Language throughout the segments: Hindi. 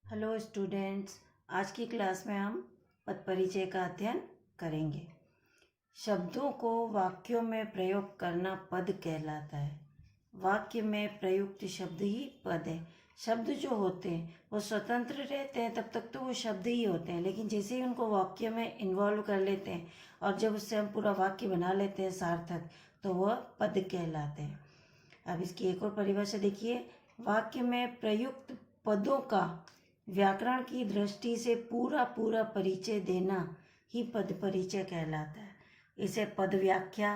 हेलो स्टूडेंट्स, आज की क्लास में हम पद परिचय का अध्ययन करेंगे। शब्दों को वाक्यों में प्रयोग करना पद कहलाता है। वाक्य में प्रयुक्त शब्द ही पद है। शब्द जो होते हैं वो स्वतंत्र रहते हैं, तब तक तो वो शब्द ही होते हैं, लेकिन जैसे ही उनको वाक्य में इन्वॉल्व कर लेते हैं और जब उससे हम पूरा वाक्य बना लेते हैं सार्थक, तो वह पद कहलाते हैं। अब इसकी एक और परिभाषा देखिए। वाक्य में प्रयुक्त पदों का व्याकरण की दृष्टि से पूरा पूरा परिचय देना ही पद परिचय कहलाता है। इसे पद व्याख्या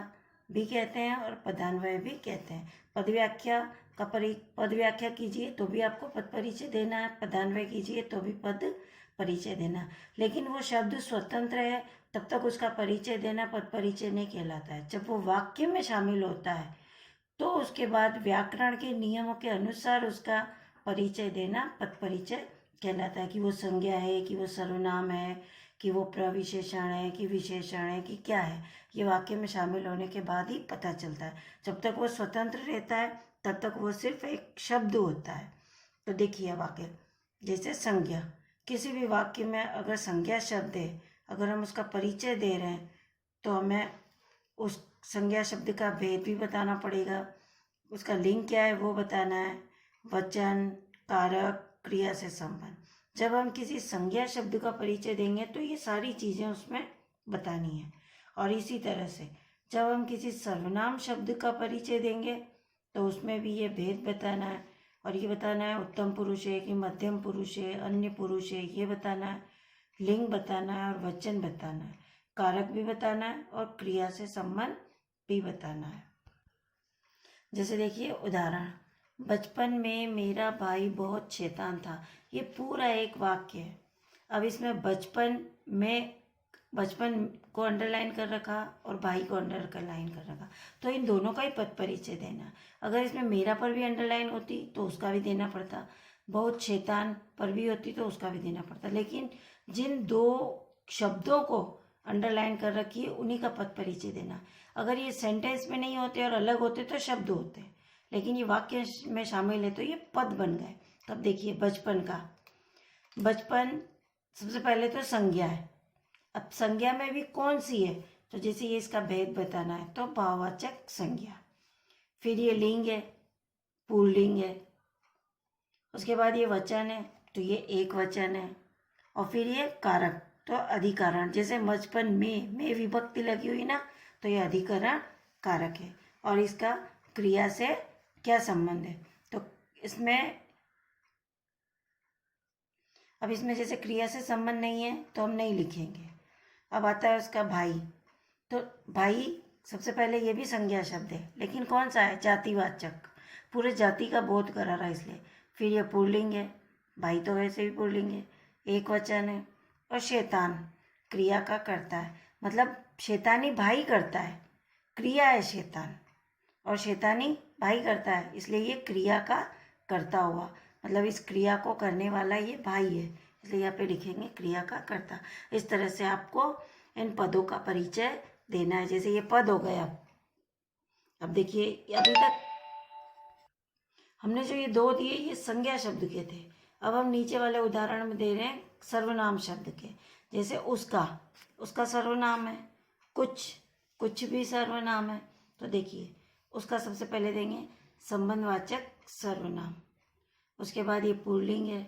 भी कहते हैं और पदान्वय भी कहते हैं। पद व्याख्या कीजिए तो भी आपको पद परिचय देना है, पदान्वय कीजिए तो भी पद परिचय देना। लेकिन वो शब्द स्वतंत्र है, तब तक उसका परिचय देना पद परिचय नहीं कहलाता है। जब वो वाक्य में शामिल होता है तो उसके बाद व्याकरण के नियमों के अनुसार उसका परिचय देना पद परिचय कहलाता है। कि वो संज्ञा है, कि वो सर्वनाम है, कि वो प्रविशेषण है, कि विशेषण है, कि क्या है, ये वाक्य में शामिल होने के बाद ही पता चलता है। जब तक वो स्वतंत्र रहता है तब तक वो सिर्फ एक शब्द होता है। तो देखिए वाक्य जैसे संज्ञा, किसी भी वाक्य में अगर संज्ञा शब्द है, अगर हम उसका परिचय दे रहे हैं तो हमें उस संज्ञा शब्द का भेद भी बताना पड़ेगा, उसका लिंग क्या है वो बताना है, वचन, कारक, क्रिया से संबंध। जब हम किसी संज्ञा शब्द का परिचय देंगे तो ये सारी चीज़ें उसमें बतानी है। और इसी तरह से जब हम किसी सर्वनाम शब्द का परिचय देंगे तो उसमें भी ये भेद बताना है। और ये बताना है उत्तम पुरुष है कि मध्यम पुरुष है, अन्य पुरुष है, ये बताना है, लिंग बताना है और वचन बताना है, कारक भी बताना है और क्रिया से संबंध भी बताना है। जैसे देखिए उदाहरण, बचपन में मेरा भाई बहुत शैतान था। ये पूरा एक वाक्य है। अब इसमें बचपन को अंडरलाइन कर रखा और भाई को अंडरलाइन कर रखा, तो इन दोनों का ही पद परिचय देना। अगर इसमें मेरा पर भी अंडरलाइन होती तो उसका भी देना पड़ता, बहुत शैतान पर भी होती तो उसका भी देना पड़ता। लेकिन जिन दो शब्दों को अंडरलाइन कर रखी है उन्हीं का पद परिचय देना। अगर ये सेंटेंस में नहीं होते और अलग होते तो शब्द होते, लेकिन ये वाक्य में शामिल है तो ये पद बन गए। तब देखिए बचपन सबसे पहले तो संज्ञा है। अब संज्ञा में भी कौन सी है, तो जैसे ये इसका भेद बताना है तो भाववाचक संज्ञा। फिर ये लिंग है, पुल्लिंग है। उसके बाद ये वचन है तो ये एक वचन है। और फिर ये कारक तो अधिकरण, जैसे बचपन में विभक्ति लगी हुई ना, तो ये अधिकरण कारक है। और इसका क्रिया से क्या संबंध है, तो इसमें जैसे क्रिया से संबंध नहीं है तो हम नहीं लिखेंगे। अब आता है उसका भाई, तो भाई सबसे पहले ये भी संज्ञा शब्द है, लेकिन कौन सा है, जातिवाचक, पूरे जाति का बोध करा रहा इसलिए। फिर ये पुल्लिंग है, भाई तो वैसे भी पुल्लिंग है, एक वचन है। और शैतान क्रिया का करता है, मतलब शैतानी भाई करता है, क्रिया है शैतान, और शैतानी भाई करता है, इसलिए ये क्रिया का करता हुआ, मतलब इस क्रिया को करने वाला ये भाई है, इसलिए यहाँ पे लिखेंगे क्रिया का करता। इस तरह से आपको इन पदों का परिचय देना है। जैसे ये पद हो गया। अब देखिए अभी तक हमने जो ये दो दिए ये संज्ञा शब्द के थे। अब हम नीचे वाले उदाहरण में दे रहे हैं सर्वनाम शब्द के। जैसे उसका सर्वनाम है, कुछ भी सर्वनाम है। तो देखिए उसका सबसे पहले देंगे संबंधवाचक सर्वनाम। उसके बाद ये पुल्लिंग है,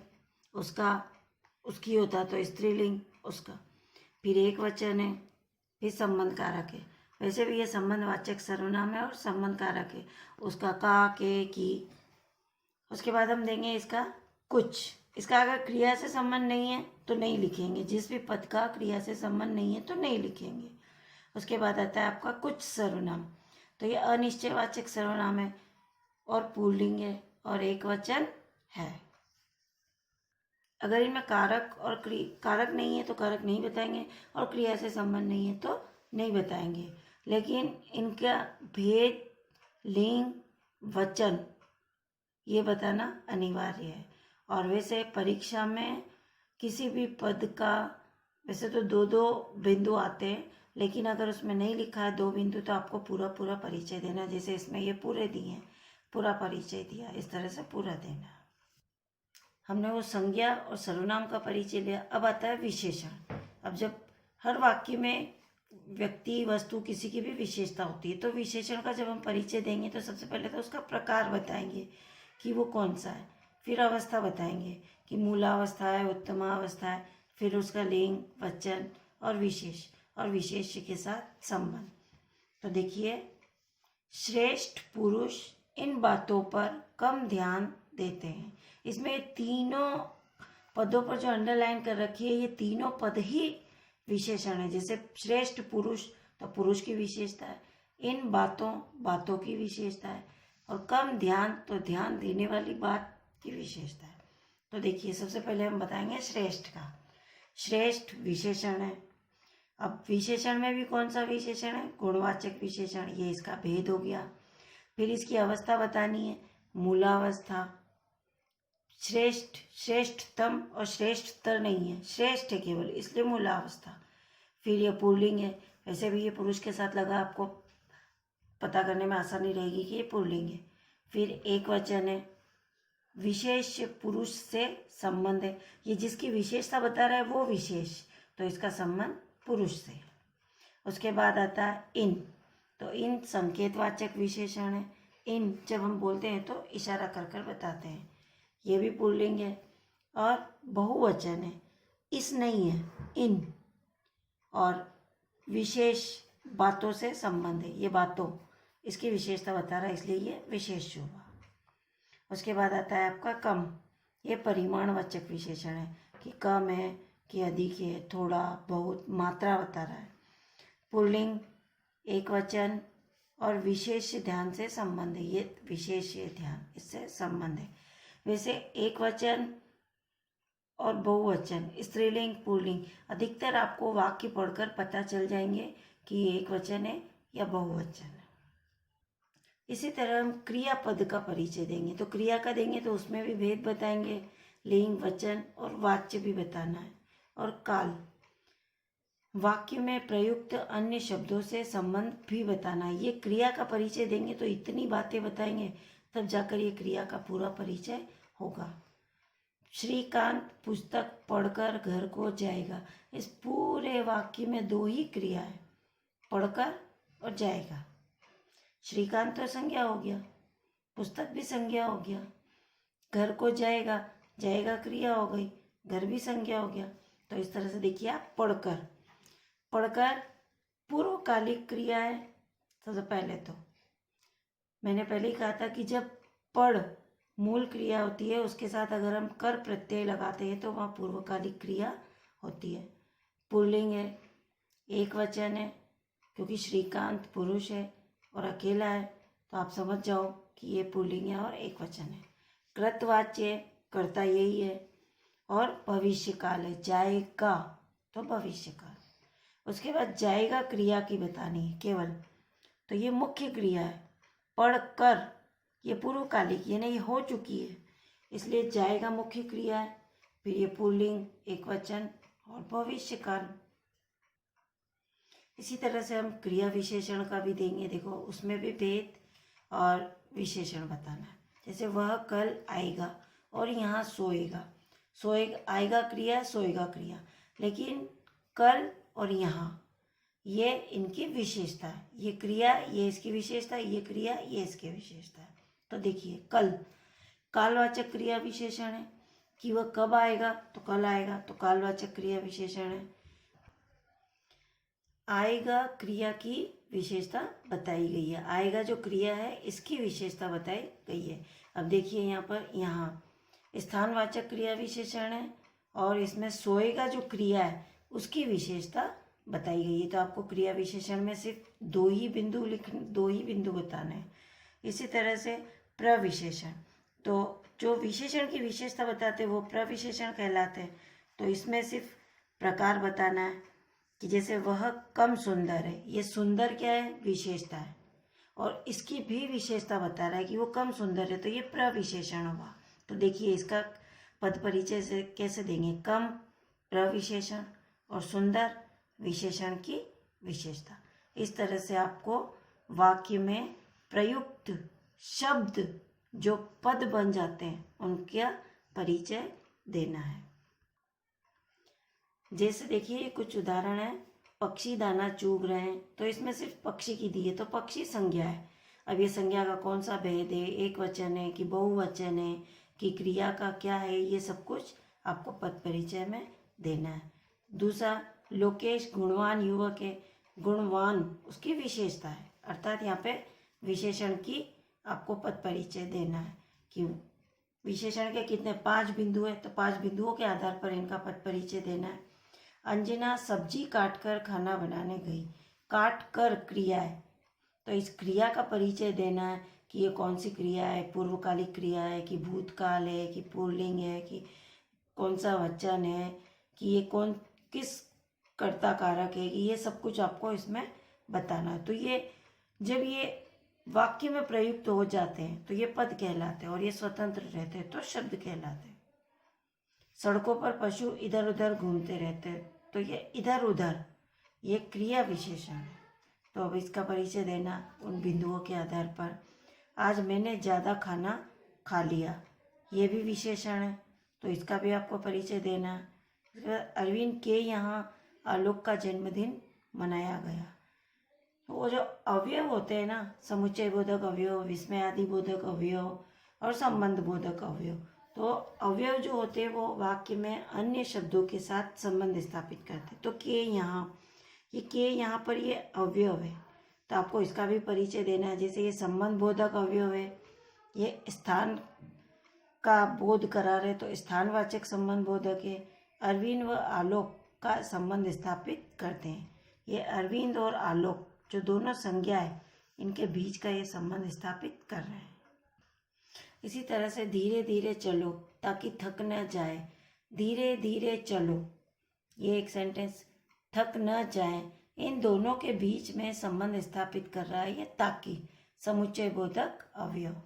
उसकी होता तो स्त्रीलिंग उसका। फिर एक वचन है, फिर संबंध कारक है। वैसे भी ये संबंधवाचक सर्वनाम है और संबंध कारक है, उसका का, के, की। उसके बाद हम देंगे इसका कुछ। इसका अगर क्रिया से संबंध नहीं है तो नहीं लिखेंगे, जिस भी पद का क्रिया से संबंध नहीं है तो नहीं लिखेंगे। उसके बाद आता है आपका कुछ सर्वनाम, तो ये अनिश्चयवाचक सर्वनाम है और पुल्लिंग है और एक वचन है। अगर इनमें कारक नहीं है तो कारक नहीं बताएंगे और क्रिया से संबंध नहीं है तो नहीं बताएंगे। लेकिन इनका भेद, लिंग, वचन ये बताना अनिवार्य है। और वैसे परीक्षा में किसी भी पद का वैसे तो दो दो बिंदु आते हैं, लेकिन अगर उसमें नहीं लिखा है दो बिंदु तो आपको पूरा पूरा परिचय देना। जैसे इसमें ये पूरे दिए हैं, पूरा परिचय दिया, इस तरह से पूरा देना। हमने वो संज्ञा और सर्वनाम का परिचय लिया। अब आता है विशेषण। अब जब हर वाक्य में व्यक्ति, वस्तु, किसी की भी विशेषता होती है, तो विशेषण का जब हम परिचय देंगे तो सबसे पहले तो उसका प्रकार बताएंगे कि वो कौन सा है, फिर अवस्था बताएंगे कि मूलावस्था है, उत्तमावस्था है, फिर उसका लिंग, वचन और विशेष्य के साथ संबंध। तो देखिए, श्रेष्ठ पुरुष इन बातों पर कम ध्यान देते हैं। इसमें तीनों पदों पर जो अंडरलाइन कर रखी है, ये तीनों पद ही विशेषण है। जैसे श्रेष्ठ पुरुष, तो पुरुष की विशेषता है, इन बातों की विशेषता है, और कम ध्यान, तो ध्यान देने वाली बात की विशेषता है। तो देखिए, सबसे पहले हम बताएंगे श्रेष्ठ का। श्रेष्ठ विशेषण है। अब विशेषण में भी कौन सा विशेषण है? गुणवाचक विशेषण। ये इसका भेद हो गया। फिर इसकी अवस्था बतानी है, मूलावस्था। श्रेष्ठ, श्रेष्ठतम और श्रेष्ठतर नहीं है, श्रेष्ठ है केवल, इसलिए मूलावस्था। फिर ये पुल्लिंग है, वैसे भी ये पुरुष के साथ लगा, आपको पता करने में आसानी रहेगी कि ये पुल्लिंग है। फिर एक वचन है, विशेष पुरुष से संबंध है, ये जिसकी विशेषता बता रहा है वो विशेष, तो इसका संबंध पुरुष से। उसके बाद आता है इन, तो इन संकेतवाचक विशेषण है। इन जब हम बोलते हैं तो इशारा कर कर बताते हैं, ये भी पुल्लिंग है और बहुवचन है। इस नहीं है, इन, और विशेष बातों से संबंध है, ये बातों, इसकी विशेषता बता रहा है, इसलिए ये विशेष हुआ। उसके बाद आता है आपका कम, ये परिमाणवाचक विशेषण है कि कम है कि अधिक है, थोड़ा बहुत, मात्रा बता रहा है। पुल्लिंग, एक वचन और विशेष ध्यान से संबंध है, ये विशेष ध्यान, इससे संबंध है। वैसे एक वचन और बहुवचन, स्त्रीलिंग, पुल्लिंग, अधिकतर आपको वाक्य पढ़कर पता चल जाएंगे कि ये एक वचन है या बहुवचन है। इसी तरह हम क्रियापद का परिचय देंगे, तो क्रिया का देंगे तो उसमें भी भेद बताएंगे, लिंग, वचन और वाच्य भी बताना है। और काल, वाक्य में प्रयुक्त अन्य शब्दों से संबंध भी बताना है। ये क्रिया का परिचय देंगे तो इतनी बातें बताएंगे, तब जाकर ये क्रिया का पूरा परिचय होगा। श्रीकांत पुस्तक पढ़कर घर को जाएगा, इस पूरे वाक्य में दो ही क्रिया है, पढ़कर और जाएगा। श्रीकांत तो संज्ञा हो गया, पुस्तक भी संज्ञा हो गया, घर को जाएगा, जाएगा क्रिया हो गई, घर भी संज्ञा हो गया। तो इस तरह से देखिए आप, पढ़कर, पढ़कर पूर्वकालिक क्रिया है। सबसे पहले तो मैंने पहले ही कहा था कि जब पढ़ मूल क्रिया होती है, उसके साथ अगर हम कर प्रत्यय लगाते हैं तो वहाँ पूर्वकालिक क्रिया होती है। पुल्लिंग है, एक वचन है, क्योंकि श्रीकांत पुरुष है और अकेला है, तो आप समझ जाओ कि ये पुल्लिंग है और एक वचन है। कृतवाच्य, कर्ता यही है, और भविष्यकाल है, जाएगा, तो भविष्यकाल। उसके बाद जाएगा क्रिया की बतानी है केवल, तो ये मुख्य क्रिया है। पढ़कर, ये पूर्वकालिक, ये नहीं हो चुकी है, इसलिए जाएगा मुख्य क्रिया है। फिर ये पुल्लिंग, एक वचन और भविष्यकाल। इसी तरह से हम क्रिया विशेषण का भी देंगे, देखो उसमें भी भेद और विशेषण बताना है। जैसे वह कल आएगा और यहाँ सोएगा, सोएगा आएगा क्रिया, सोएगा क्रिया, लेकिन कल और यहाँ ये इनकी विशेषता है, ये क्रिया ये इसकी विशेषता है, ये क्रिया ये इसकी विशेषता है। तो देखिए, कल कालवाचक क्रिया विशेषण है कि वह कब आएगा, तो कल आएगा, तो कालवाचक क्रिया विशेषण है। आएगा क्रिया की विशेषता बताई गई है, आएगा जो क्रिया है इसकी विशेषता बताई गई है। अब देखिए यहाँ पर, यहाँ स्थानवाचक क्रिया विशेषण है और इसमें सोएगा जो क्रिया है उसकी विशेषता बताई गई है। तो आपको क्रिया विशेषण में सिर्फ दो ही बिंदु बताना है। इसी तरह से प्रविशेषण, तो जो विशेषण की विशेषता बताते हैं वो प्रविशेषण कहलाते हैं। तो इसमें सिर्फ प्रकार बताना है कि जैसे वह कम सुंदर है, ये सुंदर क्या है, विशेषता है, और इसकी भी विशेषता बता रहा है कि वो कम सुंदर है, तो ये प्रविशेषण हुआ। तो देखिए इसका पद परिचय से कैसे देंगे, कम प्रविशेषण और सुंदर विशेषण की विशेषता। इस तरह से आपको वाक्य में प्रयुक्त शब्द जो पद बन जाते हैं उनका परिचय देना है। जैसे देखिए कुछ उदाहरण है, पक्षी दाना चुग रहे हैं, तो इसमें सिर्फ पक्षी की दी है, तो पक्षी संज्ञा है। अब ये संज्ञा का कौन सा भेद है, एक वचन है कि बहुवचन है कि क्रिया का क्या है, ये सब कुछ आपको पद परिचय में देना है। दूसरा, लोकेश गुणवान युवक है, गुणवान उसकी विशेषता है, अर्थात यहाँ पे विशेषण की आपको पद परिचय देना है कि विशेषण के कितने 5 बिंदु है, तो 5 बिंदुओं के आधार पर इनका पद परिचय देना है। अंजना सब्जी काट कर खाना बनाने गई, काट कर क्रिया है, तो इस क्रिया का परिचय देना है कि ये कौन सी क्रिया है, पूर्वकालिक क्रिया है कि भूतकाल है कि पुल्लिंग है कि कौन सा वचन है कि ये कौन किस कर्ता कारक है, ये सब कुछ आपको इसमें बताना है। तो ये जब ये वाक्य में प्रयुक्त हो जाते हैं तो ये पद कहलाते हैं, और ये स्वतंत्र रहते हैं तो शब्द कहलाते हैं। सड़कों पर पशु इधर उधर घूमते रहते हैं, तो ये इधर उधर ये क्रिया विशेषण है, तो अब इसका परिचय देना उन बिंदुओं के आधार पर। आज मैंने ज़्यादा खाना खा लिया, ये भी विशेषण है, तो इसका भी आपको परिचय देना। अरविंद के यहाँ आलोक का जन्मदिन मनाया गया। तो वो जो अवयव होते हैं ना, समुच्चय बोधक अवयव, विस्मयादि बोधक अवयव और संबंध बोधक अवयव, तो अवयव जो होते हैं वो वाक्य में अन्य शब्दों के साथ संबंध स्थापित करते हैं। तो के यहाँ पर ये अवयव है, तो आपको इसका भी परिचय देना है। जैसे ये संबंध बोधक अवयव है, ये स्थान का बोध करा रहे, तो स्थानवाचक संबंध बोधक है। अरविंद व आलोक का संबंध स्थापित करते हैं, ये अरविंद और आलोक जो दोनों संज्ञा है, इनके बीच का ये संबंध स्थापित कर रहे हैं। इसी तरह से धीरे धीरे चलो ताकि थक न जाए, धीरे धीरे चलो, ये एक सेंटेंस, थक न जाए, इन दोनों के बीच में संबंध स्थापित कर रहा है ये ताकि, समुच्चय बोधक अवयव,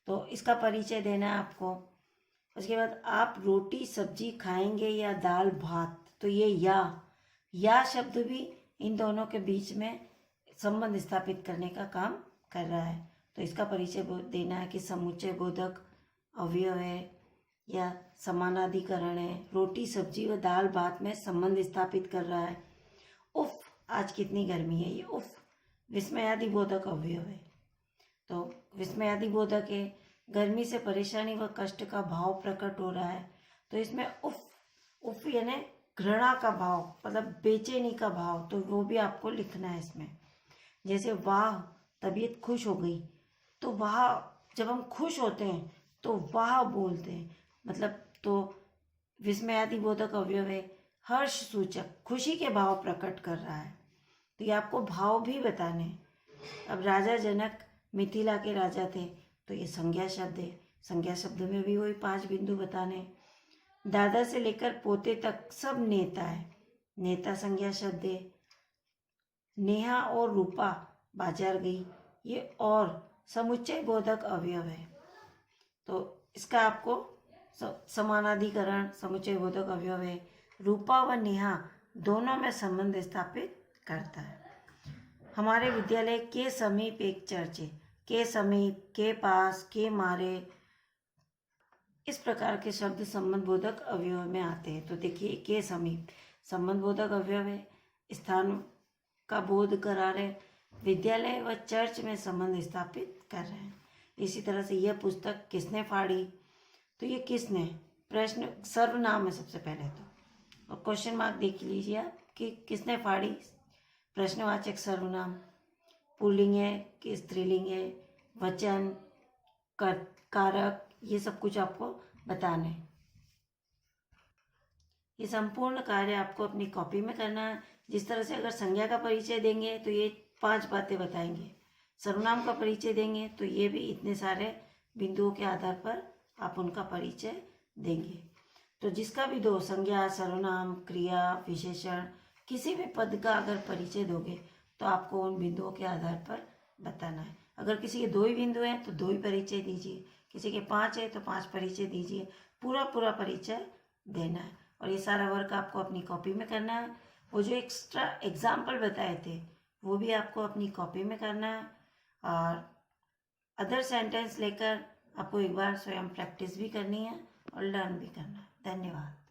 तो इसका परिचय देना है आपको। उसके बाद आप रोटी सब्जी खाएंगे या दाल भात, तो ये या शब्द भी इन दोनों के बीच में संबंध स्थापित करने का काम कर रहा है, तो इसका परिचय देना है कि समुच्चय बोधक अवयव है या समानाधिकरण है, रोटी सब्जी व दाल भात में संबंध स्थापित कर रहा है। उफ आज कितनी गर्मी है, ये उफ विस्मयादि बोधक अवयव है, तो विस्मयादि बोधक है, गर्मी से परेशानी व कष्ट का भाव प्रकट हो रहा है, तो इसमें उफ यानी घृणा का भाव, मतलब बेचैनी का भाव, तो वो भी आपको लिखना है इसमें। जैसे वाह तबीयत खुश हो गई, तो वाह जब हम खुश होते हैं तो वाह बोलते हैं, मतलब तो विस्मयादि बोधक अवयव है, हर्ष सूचक खुशी के भाव प्रकट कर रहा है, तो ये आपको भाव भी बताने हैं। अब राजा जनक मिथिला के राजा थे, तो ये संज्ञा शब्द है, संज्ञा शब्द में भी वही 5 बिंदु बताने। दादा से लेकर पोते तक सब नेता है, नेता संज्ञा शब्द है। नेहा और रूपा बाजार गई, ये और समुच्चय बोधक अवयव है, तो इसका आपको समानाधिकरण समुच्चय बोधक अवयव है। रूपा व नेहा दोनों में संबंध स्थापित करता है। हमारे विद्यालय के समीप एक चर्च है, के समीप, के पास, के मारे, इस प्रकार के शब्द संबंध बोधक अवयव में आते हैं। तो देखिए के समीप संबंध बोधक अवयव है, स्थान का बोध करा रहे, विद्यालय व चर्च में संबंध स्थापित कर रहे हैं। इसी तरह से यह पुस्तक किसने फाड़ी, तो ये किसने प्रश्न सर्वनाम है सबसे पहले तो, और क्वेश्चन मार्क देख लीजिए आप कि किसने फाड़ी, प्रश्नवाचक सर्वनाम, पुल्लिंग है कि स्त्रीलिंग है, वचन कारक, ये सब कुछ आपको बताना है। ये संपूर्ण कार्य आपको अपनी कॉपी में करना है। जिस तरह से अगर संज्ञा का परिचय देंगे तो ये 5 बातें बताएंगे, सर्वनाम का परिचय देंगे तो ये भी इतने सारे बिंदुओं के आधार पर आप उनका परिचय देंगे। तो जिसका भी दो संज्ञा, सर्वनाम, क्रिया, विशेषण, किसी भी पद का अगर परिचय दोगे तो आपको उन बिंदुओं के आधार पर बताना है। अगर किसी के 2 ही बिंदु हैं तो 2 ही परिचय दीजिए, किसी के 5 है तो 5 परिचय दीजिए, पूरा परिचय देना है। और ये सारा वर्क आपको अपनी कॉपी में करना है। वो जो एक्स्ट्रा एग्जाम्पल बताए थे वो भी आपको अपनी कॉपी में करना है, और अदर सेंटेंस लेकर आपको एक बार स्वयं प्रैक्टिस भी करनी है और लर्न भी करना है। धन्यवाद।